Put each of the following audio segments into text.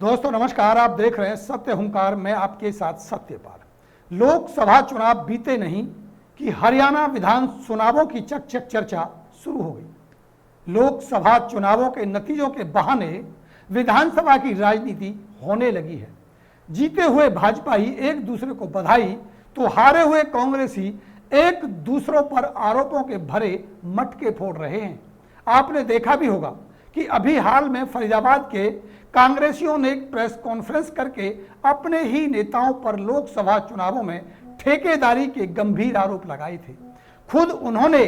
दोस्तों नमस्कार, आप देख रहे हैं सत्य हुंकार। मैं आपके साथ सत्यपाल। लोकसभा चुनाव बीते नहीं कि हरियाणा विधान चुनावों की चकचक चर्चा शुरू हो गई। लोकसभा चुनावों के नतीजों के बहाने विधानसभा की राजनीति होने लगी है। जीते हुए भाजपा ही एक दूसरे को बधाई तो हारे हुए कांग्रेसी एक दूसरों पर आरोपों के भरे मटके फोड़ रहे हैं। आपने देखा भी होगा कि अभी हाल में फरीदाबाद के कांग्रेसियों ने एक प्रेस कॉन्फ्रेंस करके अपने ही नेताओं पर लोकसभा चुनावों में ठेकेदारी के गंभीर आरोप लगाए थे। खुद उन्होंने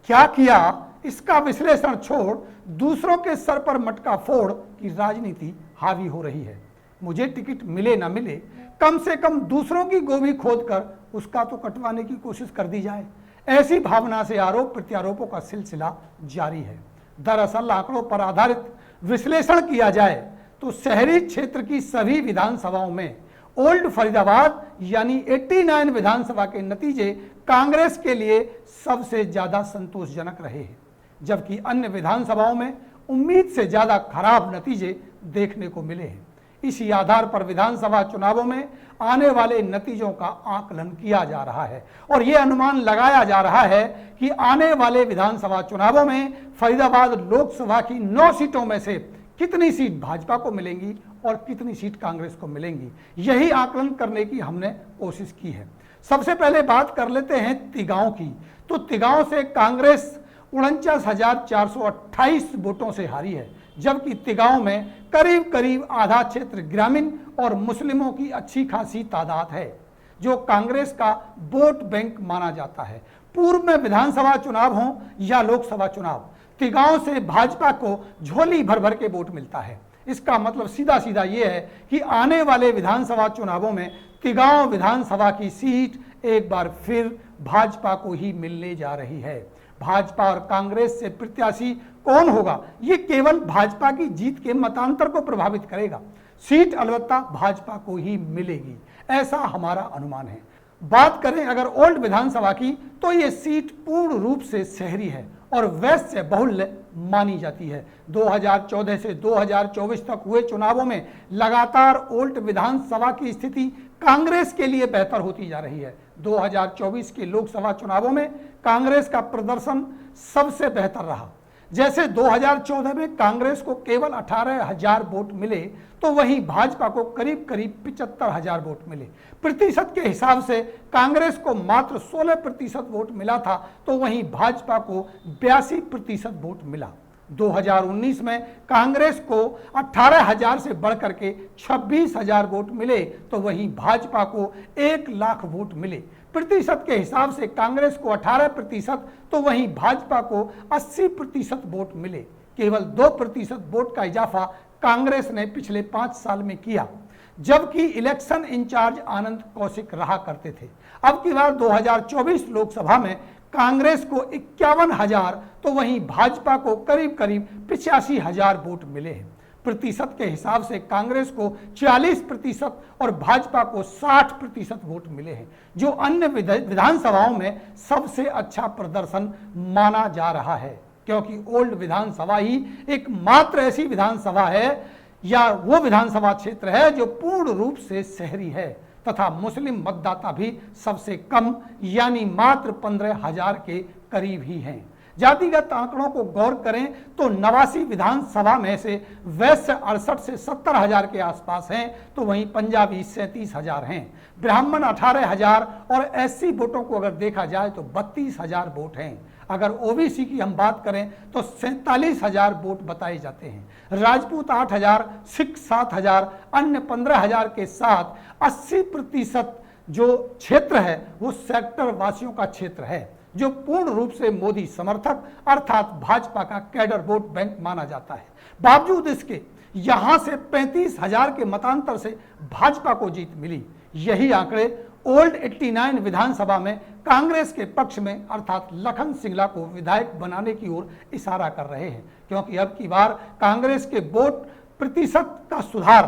क्या किया इसका विश्लेषण छोड़ दूसरों के सर पर मटका फोड़ की राजनीति हावी हो रही है। मुझे टिकट मिले ना मिले, कम से कम दूसरों की गोभी खोदकर उसका तो कटवाने की कोशिश कर दी जाए, ऐसी भावना से आरोप प्रत्यारोपों का सिलसिला जारी है। दरअसल आंकड़ों पर आधारित विश्लेषण किया जाए तो शहरी क्षेत्र की सभी विधानसभाओं में ओल्ड फरीदाबाद यानी 89 विधानसभा के नतीजे कांग्रेस के लिए सबसे ज्यादा संतोषजनक रहे हैं, जबकि अन्य विधानसभाओं में उम्मीद से ज्यादा खराब नतीजे देखने को मिले हैं। इसी आधार पर विधानसभा चुनावों में आने वाले नतीजों का आकलन किया जा रहा है और यह अनुमान लगाया जा रहा है कि आने वाले विधानसभा चुनावों में फरीदाबाद लोकसभा की 9 सीटों में से कितनी सीट भाजपा को मिलेंगी और कितनी सीट कांग्रेस को मिलेंगी, यही आकलन करने की हमने कोशिश की है। सबसे पहले बात कर लेते हैं तिगांव की। तो तिगांव से कांग्रेस 49,428 वोटों से हारी है, जबकि तिगांव में करीब करीब आधा क्षेत्र ग्रामीण और मुस्लिमों की अच्छी खासी तादाद है, जो कांग्रेस का वोट बैंक माना जाता है। पूर्व में विधानसभा चुनाव हो या लोकसभा चुनाव, तिगांव से भाजपा को झोली भर भर के वोट मिलता है। इसका मतलब सीधा सीधा यह है कि आने वाले विधानसभा चुनावों में तिगांव विधानसभा की सीट एक बार फिर भाजपा को ही मिलने जा रही है। भाजपा और कांग्रेस से प्रत्याशी कौन होगा, ये केवल भाजपा की जीत के मतांतर को प्रभावित करेगा। सीट अलबत्ता भाजपा को ही मिलेगी, ऐसा हमारा अनुमान है। बात करें अगर ओल्ड विधानसभा की, तो ये सीट पूर्ण रूप से शहरी है और वैश्य बहुल्य मानी जाती है। 2014 से 2024 तक हुए चुनावों में लगातार ओल्ड विधानसभा की स्थिति कांग्रेस के लिए बेहतर होती जा रही है। 2024 के लोकसभा चुनावों में कांग्रेस का प्रदर्शन सबसे बेहतर रहा। जैसे 2014 में कांग्रेस को केवल 18,000 वोट मिले, तो वहीं भाजपा को करीब करीब 75,000 वोट मिले। प्रतिशत के हिसाब से कांग्रेस को मात्र 16% वोट मिला था, तो वहीं भाजपा को 82% वोट मिला। 2019 में कांग्रेस को 18,000 से बढ़कर के 26,000 वोट मिले, तो वहीं भाजपा को 1 लाख वोट मिले। प्रतिशत के हिसाब से कांग्रेस को 18%, तो वहीं भाजपा को 80% वोट मिले। केवल 2% वोट का इजाफा कांग्रेस ने पिछले 5 साल में किया, जबकि इलेक्शन इंचार्ज आनंद कौशिक रहा करते थे। अब की बार 2024 लोकसभा में कांग्रेस को 51,000, तो वहीं भाजपा को करीब करीब 85,000 वोट मिले हैं। प्रतिशत के हिसाब से कांग्रेस को 40% और भाजपा को 60% वोट मिले हैं, जो अन्य विधानसभाओं में सबसे अच्छा प्रदर्शन माना जा रहा है, क्योंकि ओल्ड विधानसभा ही एकमात्र ऐसी विधानसभा है या वो विधानसभा क्षेत्र है जो पूर्ण रूप से शहरी है तथा मुस्लिम मतदाता भी सबसे कम यानी मात्र 15,000 के करीब ही हैं। जातिगत आंकड़ों को गौर करें तो 89 विधानसभा में से वैश्य 68 से 70,000 के आसपास हैं, तो वहीं पंजाबी 37,000 हैं। ब्राह्मण 18,000 और एससी वोटों को अगर देखा जाए तो 32,000 वोट हैं। अगर ओबीसी की हम बात करें तो 47,000 वोट बताए जाते हैं। राजपूत 8,000, सिख 7,000, अन्य 15,000 के साथ 80% जो क्षेत्र है वो सेक्टर वासियों का क्षेत्र है, जो पूर्ण रूप से मोदी समर्थक अर्थात भाजपा का कैडर वोट बैंक माना जाता है। बावजूद इसके यहां से 35,000 के मतांतर से भाजपा को जीत मिली। यही आंकड़े ओल्ड 89 विधानसभा में कांग्रेस के पक्ष में अर्थात लखन सिंगला को विधायक बनाने की ओर इशारा कर रहे हैं, क्योंकि अब की बार कांग्रेस के वोट प्रतिशत का सुधार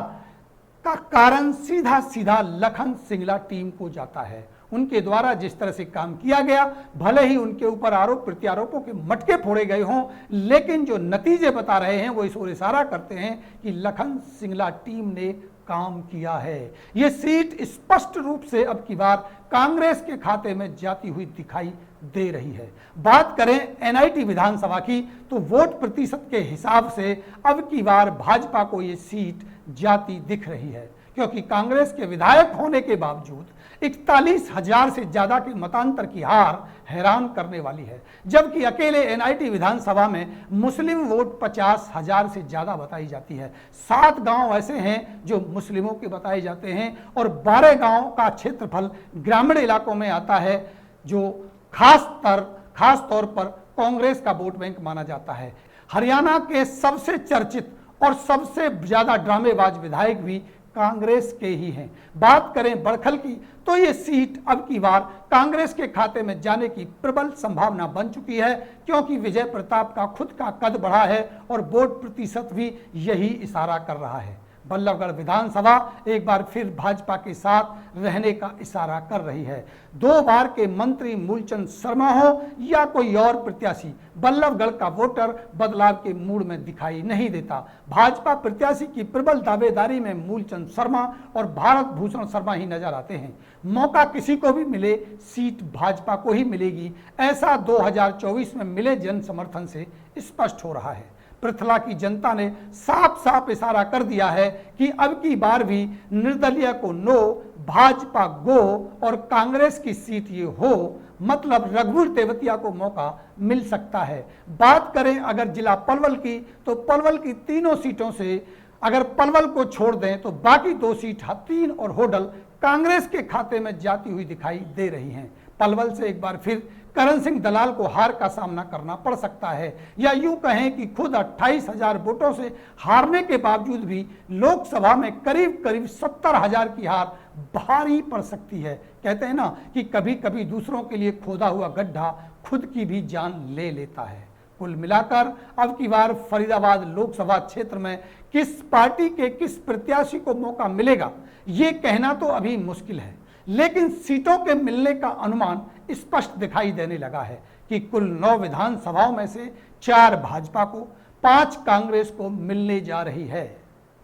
का कारण सीधा सीधा लखन सिंगला टीम को जाता है। उनके द्वारा जिस तरह से काम किया गया, भले ही उनके ऊपर आरोप प्रत्यारोपों के मटके फोड़े गए हों, लेकिन जो नतीजे बता रहे हैं वो इस ओर इशारा करते हैं कि लखन सिंगला टीम ने काम किया है। ये सीट स्पष्ट रूप से अब की बार कांग्रेस के खाते में जाती हुई दिखाई दे रही है। बात करें एनआईटी विधानसभा की तो वोट प्रतिशत के हिसाब से अब की बार भाजपा को ये सीट जाती दिख रही है, क्योंकि कांग्रेस के विधायक होने के बावजूद 41,000 से ज्यादा के मतांतर की हार हैरान करने वाली है, जबकि अकेले एनआईटी विधानसभा में मुस्लिम वोट 50,000 से ज्यादा बताई जाती है। 7 गांव ऐसे हैं जो मुस्लिमों के बताए जाते हैं और 12 गांव का क्षेत्रफल ग्रामीण इलाकों में आता है, जो खास तौर पर कांग्रेस का वोट बैंक माना जाता है। हरियाणा के सबसे चर्चित और सबसे ज्यादा ड्रामेबाज विधायक भी कांग्रेस के ही हैं। बात करें बड़खल की तो ये सीट अब की बार कांग्रेस के खाते में जाने की प्रबल संभावना बन चुकी है, क्योंकि विजय प्रताप का खुद का कद बढ़ा है और वोट प्रतिशत भी यही इशारा कर रहा है। बल्लभगढ़ विधानसभा एक बार फिर भाजपा के साथ रहने का इशारा कर रही है। 2 बार के मंत्री मूलचंद शर्मा हो या कोई और प्रत्याशी, बल्लभगढ़ का वोटर बदलाव के मूड में दिखाई नहीं देता। भाजपा प्रत्याशी की प्रबल दावेदारी में मूलचंद शर्मा और भारत भूषण शर्मा ही नजर आते हैं। मौका किसी को भी मिले, सीट भाजपा को ही मिलेगी, ऐसा 2024 में मिले जन समर्थन से स्पष्ट हो रहा है। पृथला की जनता ने साफ साफ इशारा कर दिया है कि अब की बार भी निर्दलीय को नो, भाजपा गो और कांग्रेस की सीट ये हो, मतलब रघुवीर तेवतिया को मौका मिल सकता है। बात करें अगर जिला पलवल की तो पलवल की तीनों सीटों से अगर पलवल को छोड़ दें तो बाकी 2 सीट हत्तीन और होडल कांग्रेस के खाते में जाती हुई दिखाई दे रही हैं। पलवल से एक बार फिर करण सिंह दलाल को हार का सामना करना पड़ सकता है, या यूं कहें कि खुद 28,000 वोटों से हारने के बावजूद भी लोकसभा में करीब करीब 70,000 की हार भारी पड़ सकती है। कहते हैं ना कि कभी कभी दूसरों के लिए खोदा हुआ गड्ढा खुद की भी जान ले लेता है। कुल मिलाकर अब की बार फरीदाबाद लोकसभा क्षेत्र में किस पार्टी के किस प्रत्याशी को मौका मिलेगा ये कहना तो अभी मुश्किल है, लेकिन सीटों के मिलने का अनुमान स्पष्ट दिखाई देने लगा है कि कुल 9 विधानसभाओं में से 4 भाजपा को, 5 कांग्रेस को मिलने जा रही है।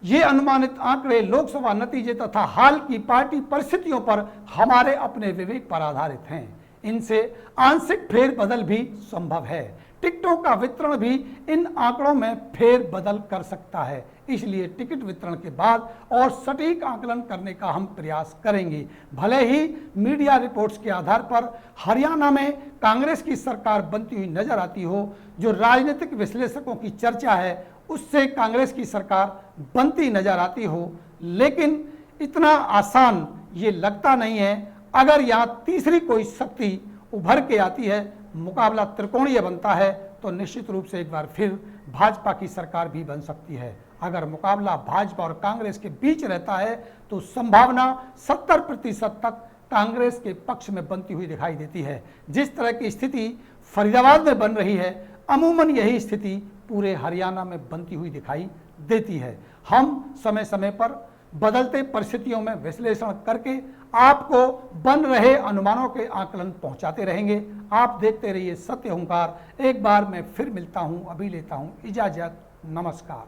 ये अनुमानित आंकड़े लोकसभा नतीजे तथा हाल की पार्टी परिस्थितियों पर हमारे अपने विवेक पर आधारित हैं। इनसे आंशिक फेरबदल भी संभव है। टिकटों का वितरण भी इन आंकड़ों में फेरबदल कर सकता है, इसलिए टिकट वितरण के बाद और सटीक आकलन करने का हम प्रयास करेंगे। भले ही मीडिया रिपोर्ट्स के आधार पर हरियाणा में कांग्रेस की सरकार बनती हुई नजर आती हो, जो राजनीतिक विश्लेषकों की चर्चा है उससे कांग्रेस की सरकार बनती नजर आती हो, लेकिन इतना आसान ये लगता नहीं है। अगर यहाँ तीसरी कोई शक्ति उभर के आती है, मुकाबला त्रिकोणीय बनता है, तो निश्चित रूप से एक बार फिर भाजपा की सरकार भी बन सकती है। अगर मुकाबला भाजपा और कांग्रेस के बीच रहता है तो संभावना 70% तक कांग्रेस के पक्ष में बनती हुई दिखाई देती है। जिस तरह की स्थिति फरीदाबाद में बन रही है, अमूमन यही स्थिति पूरे हरियाणा में बनती हुई दिखाई देती है। हम समय समय पर बदलते परिस्थितियों में विश्लेषण करके आपको बन रहे अनुमानों के आकलन पहुंचाते रहेंगे। आप देखते रहिए सत्य हुंकार। एक बार मैं फिर मिलता हूं, अभी लेता हूं इजाजत। नमस्कार।